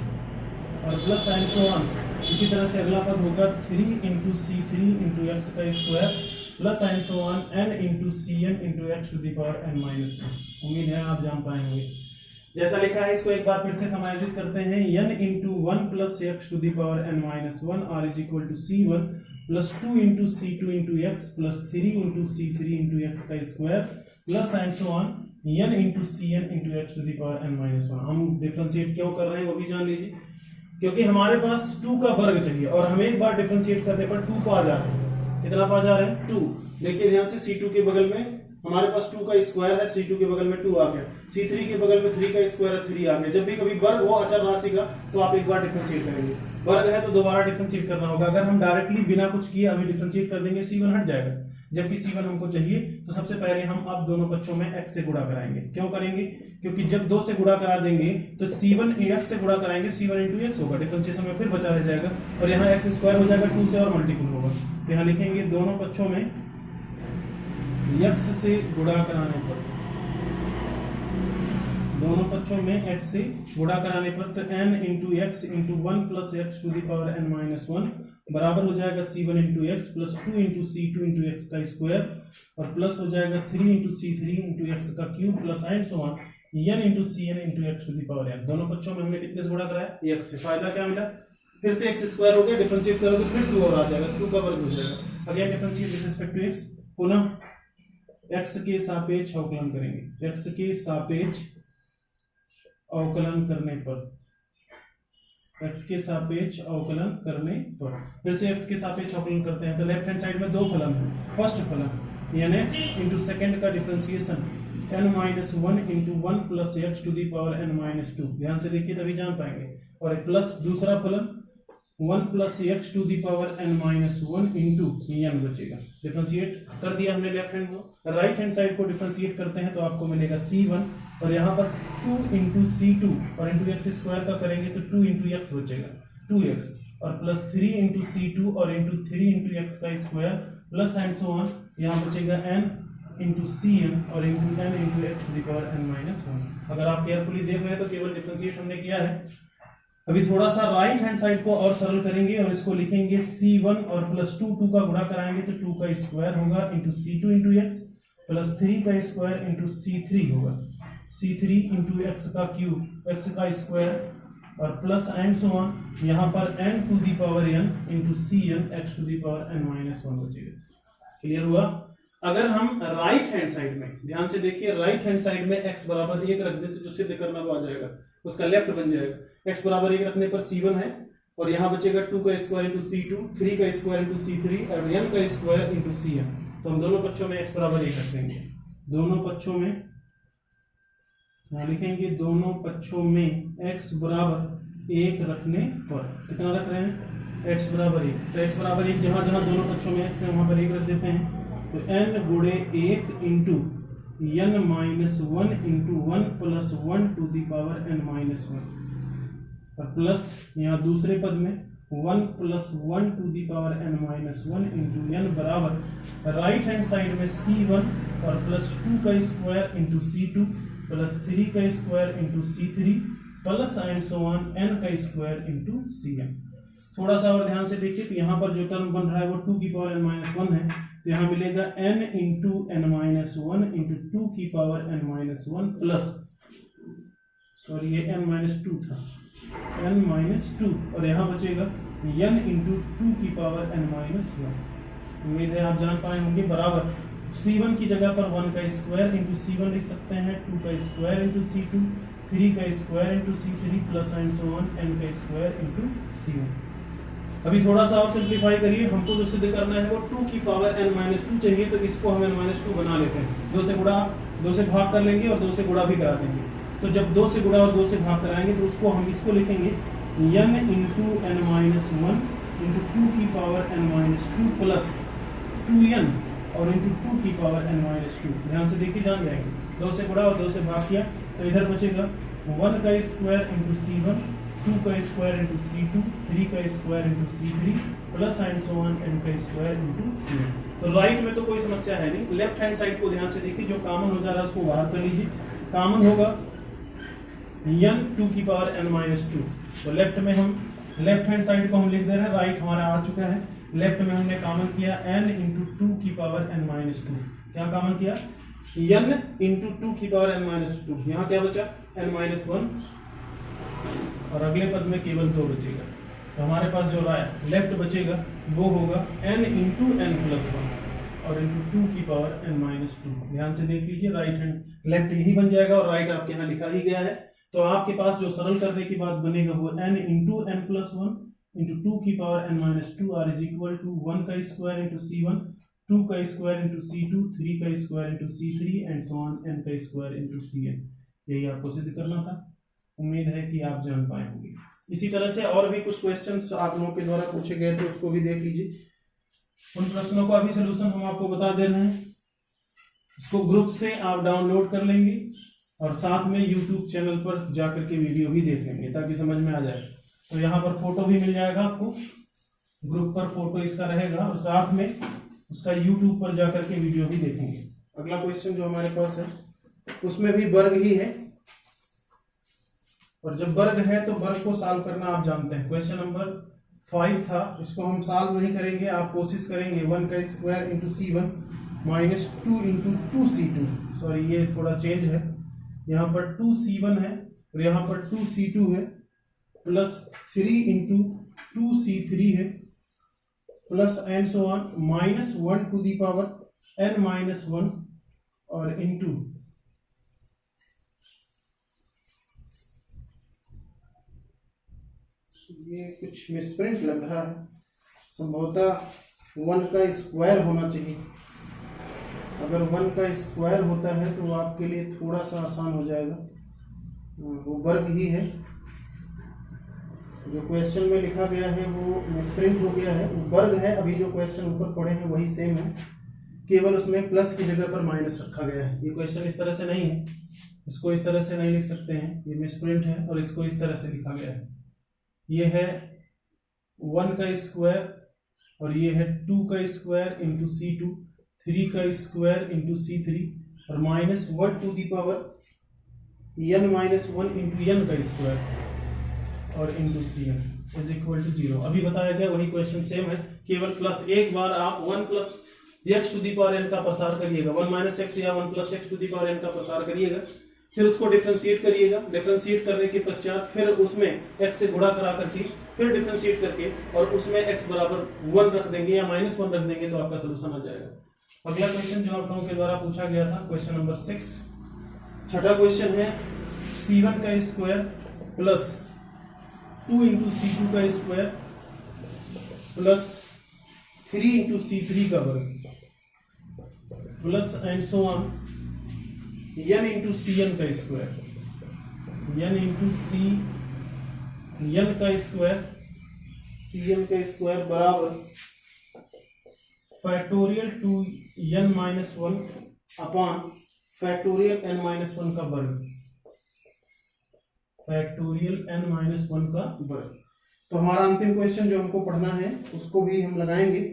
और प्लस एंड सो ऑन। इसी तरह से अगला पद होगा 3 इंटू C3 इंटू एक्स का square plus and so on n into Cn into x to the power n minus one. उम्मीद है आप जान पाएंगे। जैसा लिखा है इसको एक बार फिर से समायोजित करते हैं, n into one plus x to the power n minus one are is equal to C1 plus 2 into C2 into x plus 3 into C3 into x का square plus and so on n into Cn into x to the power n minus one. हम differentiate क्यों कर रहे हैं वो भी जान लीजिए, क्योंकि हमारे पास 2 का वर्ग चाहिए और हमें एक बार डिफरेंशिएट करने पर 2 पा जा रहे हैं। कितना पा जा रहे हैं 2। देखिए ध्यान से, C2 के बगल में हमारे पास 2 का स्क्वायर है, C2 के बगल में 2 आ गया, C3 के बगल में 3 का स्क्वायर है, 3 आ गया। जब भी कभी वर्ग हो अचर राशि का तो आप एक बार डिफरेंशिएट करेंगे, वर्ग है तो दोबारा डिफरेंशिएट करना होगा। अगर हम डायरेक्टली बिना कुछ किए अभी डिफरेंशिएट कर देंगे C1 हट जाएगा, जबकि C1 हमको चाहिए तो सबसे पहले हम अब दोनों पक्षों में x से गुणा कराएंगे। क्यों करेंगे? क्योंकि जब 2 से गुणा करा देंगे तो C1 x से गुणा कराएंगे, C1 into x होगा, डिफरेंशिएशन में फिर बचा रह जाएगा और यहाँ x स्क्वायर हो जाएगा, 2 से और मल्टीपल होगा। तो यहाँ लिखेंगे दोनों पक्षों में x से गुणा कराने पर, दोनों पक्षों में x से गुणा कराने पर तो n into x into 1 plus x to the power n minus 1 बराबर हो जाएगा C1 into x plus 2 into C2 into x का स्क्वायर और प्लस हो जाएगा 3 इंटू C3 इंटू एक्स का cube plus and so on n into Cn into x to the power n। दोनों पक्षों में हमने कितने से गुणा कराया? x से। फायदा क्या मिला? फिर से x स्क्वायर हो गया, डिफरेंशिएट करोगे फिर 2 और आ जाएगा, 2 का वर्ग हो जाएगा। Again differentiate with respect to x, पुनः x के सापेक्ष अवकलन करेंगे, x के सापेक्ष अवकलन करने पर, x के सापेक्ष अवकलन करने पर फिर से x के सापेक्ष अवकलन करते हैं तो लेफ्ट हैंड साइड में दो फलन है। फर्स्ट फलन nx इंटू सेकेंड का differentiation n minus 1 into 1 plus x to the power n minus 2, ध्यान से देखिए तभी जान पाएंगे। और एक प्लस दूसरा फलन 1 plus x to the power n minus 1 into n बचेगा। डिफरेंशिएट कर दिया हमने लेफ्ट हैंड को, राइट हैंड साइड को डिफरेंशिएट करते हैं तो आपको मिलेगा C1 और यहाँ पर 2 इंटू C2 और इंटू एक्स स्क्वायर का करेंगे तो 2 इंटू एक्स बचेगा, 2x और प्लस 3 इंटू C2 और इंटू 3 इंटू एक्स का square plus and so on, यहाँ बचेगा n इंटू Cn और into n into x to the power n minus 1। अगर आप केयरफुली देख रहे हैं तो केवल डिफरेंशिएट हमने किया है। अभी थोड़ा सा राइट हैंड साइड को और सरल करेंगे और इसको लिखेंगे C1 और प्लस 2 का गुणा कराएंगे तो 2 का स्क्वायर होगा into C2 into x plus 3 का स्क्वायर इंटू C3 होगा, C3 इंटू एक्स का क्यूब, एक्स का स्क्वायर और प्लस एंड सो ऑन, यहाँ पर n to the power n into Cn x to the power n minus 1 बचेगा। Clear हुआ? अगर हम राइट हैंड साइड में ध्यान से देखिए, राइट हैंड साइड में x बराबर 1 रख दे तो जो सिद्ध करना वो आ जाएगा, उसका लेफ्ट बन जाएगा। x बराबर 1 रखने पर C1 है और यहाँ बचेगा 2 का स्क्वायर इंटू C2, 3 का स्क्वायर इंटू C3 और n का स्क्वायर इंटू Cn। तो हम दोनों पक्षों में x बराबर 1 रख देंगे, दोनों पक्षों में लिखेंगे, दोनों पक्षों में x बराबर 1 रखने पर कितना रख रहे हैं? x बराबर 1। तो x बराबर 1 जहां जहां दोनों पक्षों में x है वहां पर 1 रख देते हैं तो n गुणे 1 into n minus 1 into 1 plus 1 to the power n minus 1 और प्लस यहाँ दूसरे पद में 1 plus 1 to the power n minus 1 into n बराबर राइट हैंड साइड में C1 और प्लस 2 का स्क्वायर इंटू C2 प्लस 3 का square into C3 plus and so on n का स्क्वायर इंटू Cn। थोड़ा सा और ध्यान से देखिए तो यहाँ पर जो टर्म बन रहा है वो 2 की पावर n माइनस 1 है तो यहाँ मिलेगा n into n minus 1 into 2 की power n minus 1 plus, sorry ये n माइनस 2 था, n माइनस 2 और यहाँ बचेगा n इंटू 2 की पावर n माइनस 1। उम्मीद है आप जान पाए होंगे। बराबर C1 की जगह पर 1 का स्क्वायर इंटू C1 लिख सकते हैं, 2 का स्क्वायर इंटू C2, 3 का square into C3 plus and so on n का स्क्वायर इंटू C1। अभी थोड़ा सा और सिंप्लीफाई करिए, हमको जो सिद्ध करना है वो 2 की पावर n माइनस 2 चाहिए तो इसको हम n माइनस 2 बना लेते हैं। 2 से भाग कर लेंगे और 2 से गुणा भी करा देंगे। तो जब 2 से गुणा और 2 से भाग कराएंगे तो उसको हम इसको लिखेंगे n into n minus 1 into 2 की power n minus 2 plus 2n और इंटू 2 की पावर n माइनस 2। ध्यान से देखिए जान जाएंगे, 2 से गुणा और 2 से भाग किया तो इधर बचेगा 1 का स्क्वायर इंटू C1, 2 का स्क्वायर इंटू C2, 3 का square into C3 plus and so on n का स्क्वायर इंटू Cn। तो राइट में तो कोई समस्या है नहीं, लेफ्ट हैंड साइड को ध्यान से देखिए, जो कॉमन हो जा रहा है उसको बाहर कर लीजिए। कॉमन होगा n 2 की पावर n माइनस 2, तो लेफ्ट में हम लेफ्ट हैंड साइड को हम लिख दे रहे हैं, राइट हमारा आ चुका है, लेफ्ट में हमने कॉमन किया n इंटू 2 की पावर n माइनस 2। क्या कॉमन किया? n इंटू 2 की पावर n माइनस 2। यहाँ क्या बचा? n माइनस 1 और अगले पद में केवल 2 बचेगा। तो हमारे पास जो लेफ्ट बचेगा वो होगा n इंटू n प्लस 1 और इंटू 2 की पावर n माइनस 2। ध्यान से देख लीजिए, राइट हैंड लेफ्ट यही बन जाएगा और राइट आपके यहाँ लिखा ही गया है। तो आपके पास जो सरल करने की बात बनेगा वो n into n plus 1 into 2 की power n minus 2 r is equal to 1 का स्क्वायर इंटू C1 2 का स्क्वायर इंटू C2, 3 का square into C3 and so on n का स्क्वायर इंटू Cn। यही आपको सिद्ध करना था। उम्मीद है कि आप जान पाए होंगे। इसी तरह से और भी कुछ क्वेश्चंस आप लोगों के द्वारा पूछे गए थे, उसको भी देख लीजिए। उन प्रश्नों का भी सलूशन हम आपको बता दे रहे हैं। इसको ग्रुप से आप डाउनलोड कर लेंगे और साथ में यूट्यूब चैनल पर जाकर के वीडियो भी देख लेंगे ताकि समझ में आ जाए। तो यहाँ पर फोटो भी मिल जाएगा आपको, ग्रुप पर फोटो इसका रहेगा और साथ में उसका यूट्यूब पर जाकर के वीडियो भी देखेंगे। अगला क्वेश्चन जो हमारे पास है उसमें भी वर्ग ही है, और जब वर्ग है तो वर्ग को सॉल्व करना आप जानते हैं। क्वेश्चन नंबर 5 था, इसको हम सॉल्व नहीं करेंगे, आप कोशिश करेंगे 1 का square into C1 minus 2 into 2C2। Sorry, ये थोड़ा चेंज है, यहाँ पर 2C1 है और यहाँ पर 2C2 है, प्लस 3 इंटू 2C3 है, plus and so on minus 1 to the power n minus 1 और इंटू ये कुछ मिसप्रिंट लग रहा है, संभवतः 1 का स्क्वायर होना चाहिए। अगर 1 का स्क्वायर होता है तो आपके लिए थोड़ा सा आसान हो जाएगा, वो वर्ग ही है। जो क्वेश्चन में लिखा गया है वो मिसप्रिंट हो गया है, वो वर्ग है। अभी जो क्वेश्चन ऊपर पढ़े हैं वही सेम है, केवल उसमें प्लस की जगह पर माइनस रखा गया है। ये क्वेश्चन इस तरह से नहीं है, इसको इस तरह से नहीं लिख सकते हैं, ये मिसप्रिंट है और इसको इस तरह से लिखा गया है। ये है 1 का स्क्वायर और ये है 2 का स्क्वायर इंटू C2, 3 का स्क्वायर इंटू C3 और minus 1 to the power n minus 1 into n का स्क्वायर और into Cn is equal to 0। अभी बताया गया वही क्वेश्चन सेम है, केवल प्लस एक बार आप 1 plus x to the power n का प्रसार करिएगा, 1 माइनस x या 1 plus x to the power n का प्रसार करिएगा, फिर उसको डिफरेंशिएट करिएगा। डिफरेंशिएट करने के पश्चात फिर उसमें x से गुणा करा करके फिर डिफरेंशिएट करके और उसमें x बराबर 1 रख देंगे या माइनस 1 रख देंगे तो आपका सलूशन आ जाएगा। अगला क्वेश्चन जो आप लोगों के द्वारा पूछा गया था, क्वेश्चन नंबर 6, छठा क्वेश्चन है C1 का स्क्वायर प्लस 2 इंटू C2 का स्क्वायर प्लस 3 इंटू C3 का वर्ग plus and so on n into Cn का स्क्वायर, n इंटू Cn का स्क्वायर, Cn का स्क्वायर बराबर factorial 2n minus 1 upon factorial n minus 1 का वर्ग, फैक्टोरियल n माइनस 1 का वर्ग। तो हमारा अंतिम क्वेश्चन जो हमको पढ़ना है उसको भी हम लगाएंगे।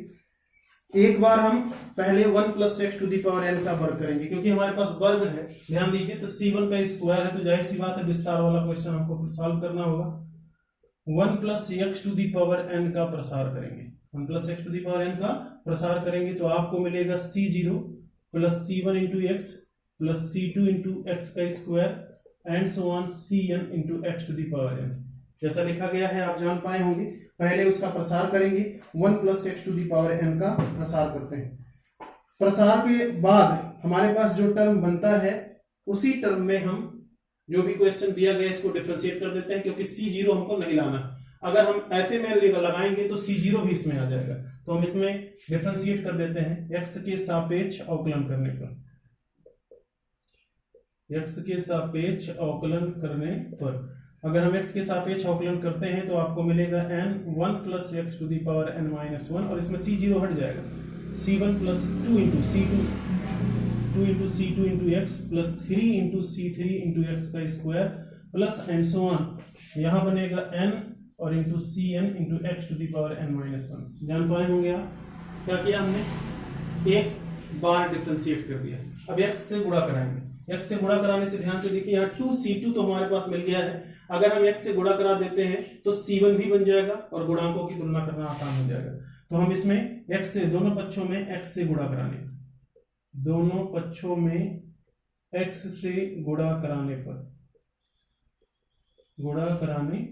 एक बार हम पहले 1 plus x to the power n का वर्ग करेंगे, क्योंकि हमारे पास वर्ग है। ध्यान दीजिए, तो C1 का स्क्वायर है तो जाहिर सी बात है विस्तार वाला क्वेश्चन हमको सॉल्व करना होगा। 1 plus x to the power n का प्रसार करेंगे, 1 plus x to the power n का प्रसार करेंगे तो आपको मिलेगा C0 plus C1 into x plus C2 into x का square and so on Cn into x to the power n। जैसा लिखा गया है आप जान पाए होंगे। पहले उसका प्रसार करेंगे, 1 plus x to the power n का प्रसार करते हैं। प्रसार के बाद हमारे पास जो टर्म बनता है उसी टर्म में हम जो भी क्वेश्चन दिया गया इसको डिफरेंशिएट कर देते हैं, क्योंकि C0 हमको नहीं लाना। अगर हम ऐसे में लगाएंगे तो C0 भी इसमें आ जाएगा, तो हम इसमें डिफरेंशिएट कर देते हैं x के सापेक्ष अवकलन करने पर, x के सापेक्ष अवकलन करने पर। अगर हम x के सापेक्ष अवकलन करते हैं तो आपको मिलेगा n 1 plus x to the power n minus 1 और इसमें C0 हट जाएगा, C1 plus 2 into C2, 2 into C2 into x plus 3 into C3 into x का square plus and so on, यहाँ बनेगा n और into Cn into x to the power n minus 1। जान पाए होंगे आप क्या किया हमने, एक बार डिफरेंशिएट कर दिया। अब x से गुणा कराएंगे, x से गुणा कराने से ध्यान से देखिए यहाँ 2C2 तो हमारे पास मिल गया है। अगर हम x से गुणा करा देते हैं तो C1 भी बन जाएगा और गुणांकों की तुलना करना आसान हो जाएगा। तो हम इसमें x से दोनों पक्षों में x से गुणा कराने, दोनों पक्षों में x से गुणा कराने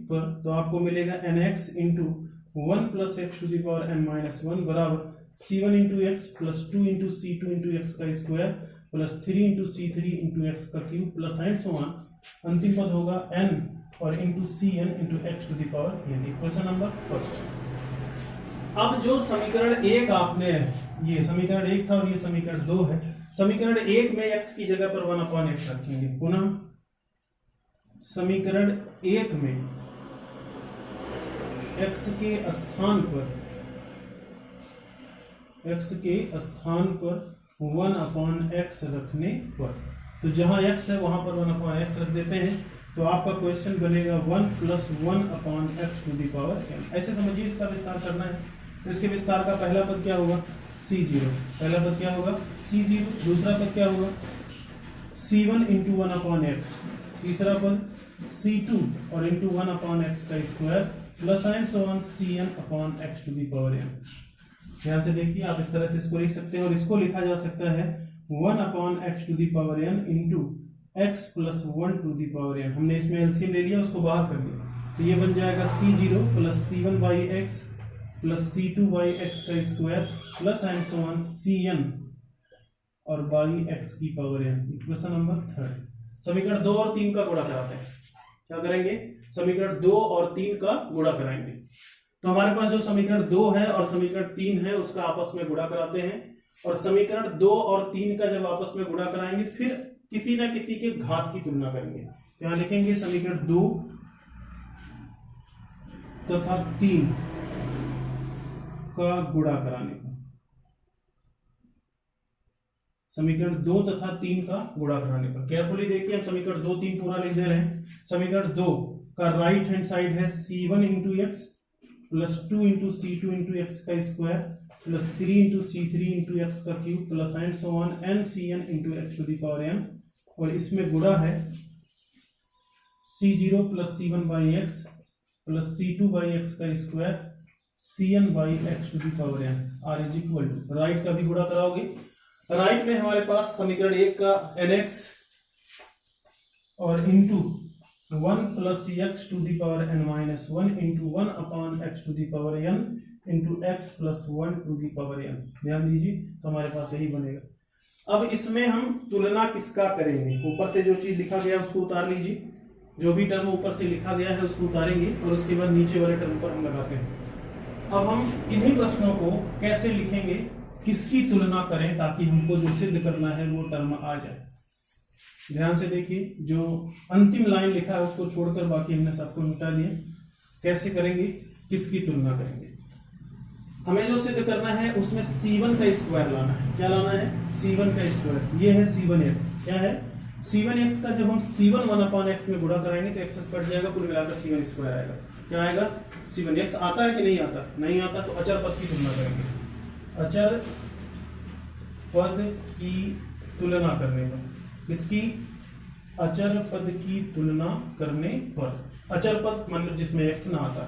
पर तो आपको मिलेगा nx into 1 plus x to the power n minus 1 बराबर C1 into x plus 2 into C2 into x का square plus 3 into C3 into x का cube plus and so on. अंतिम पद होगा n और into Cn into x to the power n। Question number first. अब जो समीकरण एक आपने, ये समीकरण एक था और ये समीकरण दो है। समीकरण एक में x की जगह पर 1/x रखेंगे। पुनः समीकरण एक में x के स्थान पर 1/x रखने पर, तो जहां x है वहां पर 1/x रख देते हैं, तो आपका क्वेश्चन बनेगा 1 + 1/x⁴ ऐसे समझिए। इसका विस्तार करना है तो इसके विस्तार का पहला पद क्या होगा, c0। पहला पद क्या होगा, c0। दूसरा पद क्या होगा, c1 × 1/x। तीसरा पद c2 और × 1/x² plus and so on cn/x⁴n। ध्यान से देखिए, आप इस तरह से इसको लिख सकते हैं और इसको लिखा जा सकता है 1/x⁴n × x + 1/n। हमने इसमें एलसीएम ले लिया, उसको बाहर कर दिया, तो ये बन जाएगा c0 + c1/x + c2/x² plus and so on cn और x⁴n। Equation number 3। समीकरण 2 और 3 का गुणा कराते हैं। क्या करेंगे, समीकरण 2 और 3 का गुणा कराएंगे। तो हमारे पास जो समीकरण 2 है और समीकरण 3 है उसका आपस में गुणा कराते हैं, और समीकरण 2 और 3 का जब आपस में गुणा कराएंगे फिर किसी ना किसी के घात की तुलना करेंगे। यहां लिखेंगे समीकरण 2 तथा 3 का गुणा कराने पर, समीकरण 2 तथा 3 का गुणा कराने पर। केयरफुली देखिए, हम समीकरण 2 3 पूरा लिख दे रहे हैं। समीकरण 2 का राइट हैंड साइड है c1 × x plus 2 × c2 × x² plus 3 × c3 × x³ plus and so on ncn × x⁴n, और इसमें गुणा है c0 + c1/x plus c2/x² cn/x⁴n r = right का भी गुणा कराओगे। राइट में हमारे पास समीकरण 1 का nx और into 1 + x⁴n - 1 × 1/x⁴n into x + 1/n। ध्यान दीजिए, तो हमारे पास यही बनेगा। अब इसमें हम तुलना किसका करेंगे, ऊपर से जो चीज लिखा गया उसको उतार लीजिए, जो भी टर्म ऊपर से लिखा गया है उसको उतारेंगे और उसके बाद नीचे वाले टर्म पर हम लगाते हैं। अब हम इन्हीं प्रश्नों को कैसे लिखेंगे, किसकी तुलना करें ताकि हमको जो सिद्ध करना है वो टर्म आ जाए। ध्यान से देखिए, जो अंतिम लाइन लिखा है उसको छोड़कर बाकी हमने सबको मिटा दिया। कैसे करेंगे, किसकी तुलना करेंगे। हमें जो सिद्ध करना है उसमें c1 का स्क्वायर लाना है। क्या लाना है, c1 का स्क्वायर। ये है c1x। क्या है, c1x का जब हम c1 1/x में गुणा कराएंगे तो x कट जाएगा, कुल मिलाकर c1² आएगा। क्या आएगा, c1x। आता है कि नहीं आता, नहीं आता तो अचर पद की तुलना करेंगे। अचर पद की तुलना करने पर, किसकी, अचर पद की तुलना करने पर। अचर पद मतलब जिसमें x ना आता है।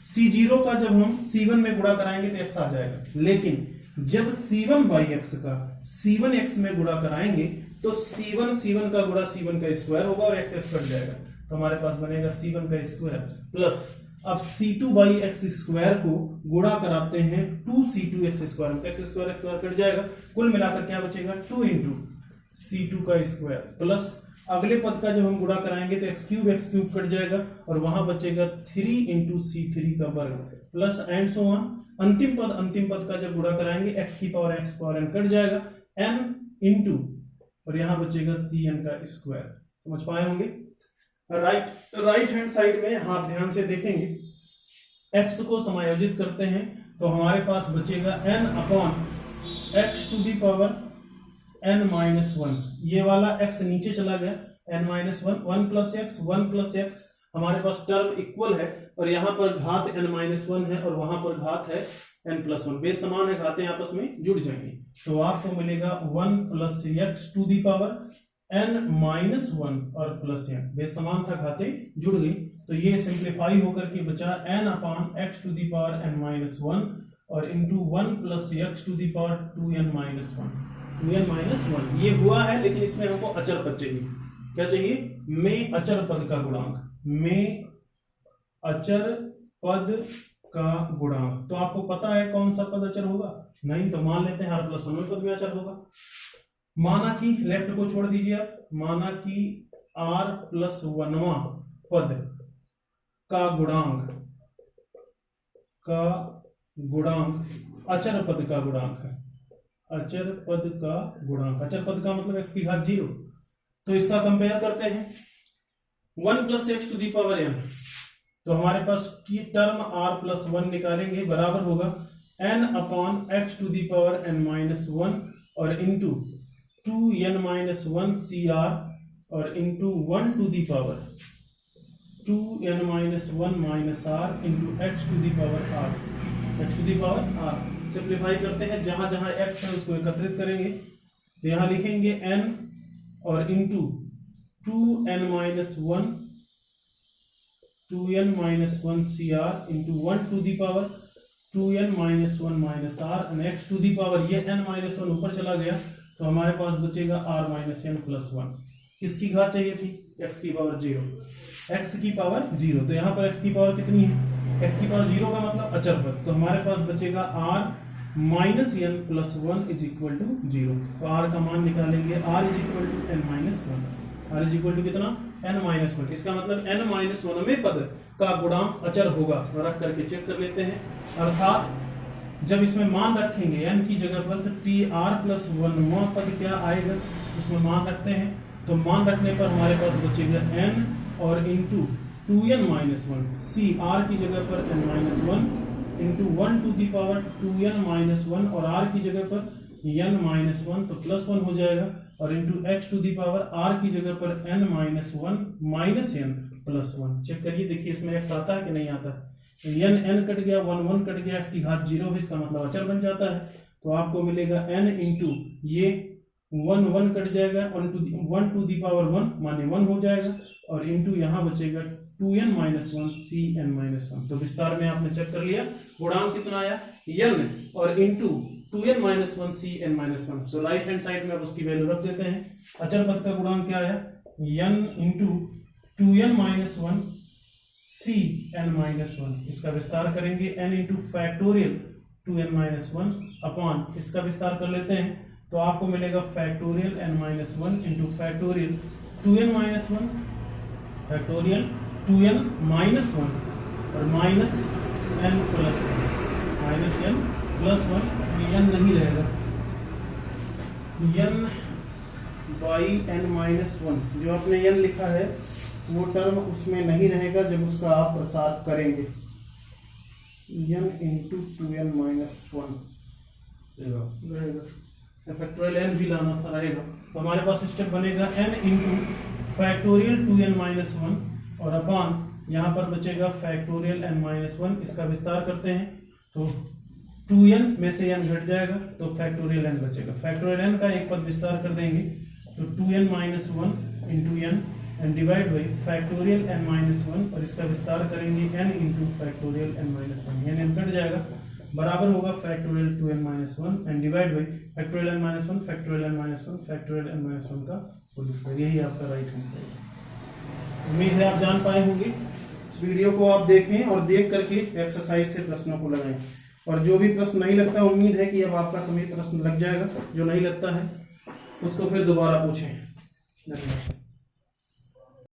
c0 का जब हम c1 में गुणा कराएंगे तो x आ जाएगा, लेकिन जब c1/x का c1x में गुणा कराएंगे तो c1 का गुणा c1 का स्क्वायर होगा और x कट जाएगा, तो हमारे पास बनेगा c1 का स्क्वायर प्लस अब c2/x² को गुणा कराते हैं 2c2x² में, तो x² कट जाएगा, कुल मिलाकर क्या बचेगा 2 × c2 का स्क्वायर प्लस अगले पद का जब हम गुणा कराएंगे तो x³ कट जाएगा और वहां बचेगा 3 × c3 का वर्ग प्लस एंड सो ऑन। अंतिम पद का जब गुणा कराएंगे x⁴n कट जाएगा n इंटू और यहां बचेगा cn का स्क्वायर। समझ पाए होंगे। राइट हैंड साइड में आप ध्यान से देखेंगे, x को समायोजित करते हैं तो हमारे पास बचेगा n/x⁴n-1। ये वाला x नीचे चला गया, n-1 1 + x हमारे पास टर्म इक्वल है और यहाँ पर घात n-1 है और वहां पर घात है n+1। बेस समान है, घातें आपस में जुड़ जाएंगी, तो आपको मिलेगा 1 + x⁴n-1 और प्लस n। बेस समान था, घातें जुड़ गई, तो ये सिंप्लीफाई होकर के बचा n/x⁴n-1 और इंटू 1 + x⁴2n-1। ये हुआ है, लेकिन इसमें हमको अचर पद चाहिए। क्या चाहिए, में अचर पद का गुणांक, में अचर पद का गुणांक। तो आपको पता है कौन सा पद अचर होगा, नहीं तो मान लेते हैं r+1 पद में अचर होगा। माना कि लेफ्ट को छोड़ दीजिए आप, माना कि r+1वां पद का गुणांक अचर पद का गुणांक है। अचर पद का गुणांक, अचर पद का मतलब x की घात 0। तो इसका कंपेयर करते हैं 1 + x to the power n। तो हमारे पास की टर्म r + 1 निकालेंगे, बराबर होगा n/x to the power n-1 और इंटू 2n-1 cr और into 1 to the power 2n-1 r into x to the power r, x to the power r। Simplify करते हैं, जहां जहां x है उसको एकत्रित करेंगे। तो यहां लिखेंगे n और into 2n-1 cr into 1 to the power 2n-1 r और x टू दी पावर, ये n-1 ऊपर चला गया तो हमारे पास बचेगा r-n+1। किसकी घात चाहिए थी? x की पावर 0, x की पावर 0। तो यहाँ पर x की पावर कितनी है? x की पावर 0 का मतलब अचर पद। तो हमारे पास बचेगा r-n+1 = 0। तो r का मान निकालेंगे, r = n-1, r = कितना? n-1। इसका मतलब n-1 में पद का गुणांक अचर होगा। रख करके चेक कर लेते हैं, अर्थात जब इसमें मान रखेंगे n की जगह पर तो tr+1 पद क्या आएगा, इसमें मान रखते हैं। तो मान रखने पर हमारे पास बचेगा n और इंटू 2n-1 c, r की जगह पर n-1 into 1 to the power 2n-1 और r की जगह पर n-1 तो +1 हो जाएगा और into x to the power r की जगह पर n-1 -n+1। चेक करिए, देखिए इसमें x आता है कि नहीं आता है। n कट गया, 1 कट गया, x की घात 0 है, इसका मतलब अचर बन जाता है। तो आपको मिलेगा n इंटू ये 1 कट जाएगा, 1 टू दी पावर 1 माने 1 हो जाएगा और इंटू यहाँ बचेगा 2n-1 cn-1। तो विस्तार में आपने चेक कर लिया, गुणांक कितना आया n और इंटू 2n-1 cn-1। तो राइट हैंड साइड में अब उसकी वैल्यू रख देते हैं। अचर पद का गुणांक क्या आया? n into 2n-1 cn-1। इसका विस्तार करेंगे n into factorial 2n-1 upon, इसका विस्तार कर लेते हैं तो आपको मिलेगा factorial n-1 into factorial 2n-1 factorial 2n-1 और -n+1 n नहीं रहेगा, n/n-1 जो आपने n लिखा है वो टर्म उसमें नहीं रहेगा जब उसका आप प्रसार करेंगे। n इंटू 2n-1 रहेगा, फैक्टोरियल n भी लाना था, रहेगा। तो हमारे पास सिस्टम बनेगा n इंटू फैक्टोरियल 2n-1 और अपॉन यहाँ पर बचेगा फैक्टोरियल n-1। इसका विस्तार करते हैं तो 2n में से n घट जाएगा तो फैक्टोरियल n बचेगा। फैक्टोरियल n का एक पद विस्तार कर देंगे तो 2n-1 into n and divide by factorial n-1 और इसका विस्तार करेंगे n into factorial n-1। n cut जाएगा, बराबर होगा factorial 2n-1 and divide by factorial n-1 factorial n-1 factorial n-1 का होल स्क्वायर। यही आपका राइट हैंड साइड। उम्मीद है आप जान पाए होंगे। इस वीडियो को आप देखें और देख करके एक्सरसाइज से प्रश्नों को लगाएं, और जो भी प्रश्न नहीं लगता उम्मीद है कि अब आपका समय प्रश्न लग जाएगा। जो नहीं लगता है उसको फिर दोबारा पूछें। धन्यवाद।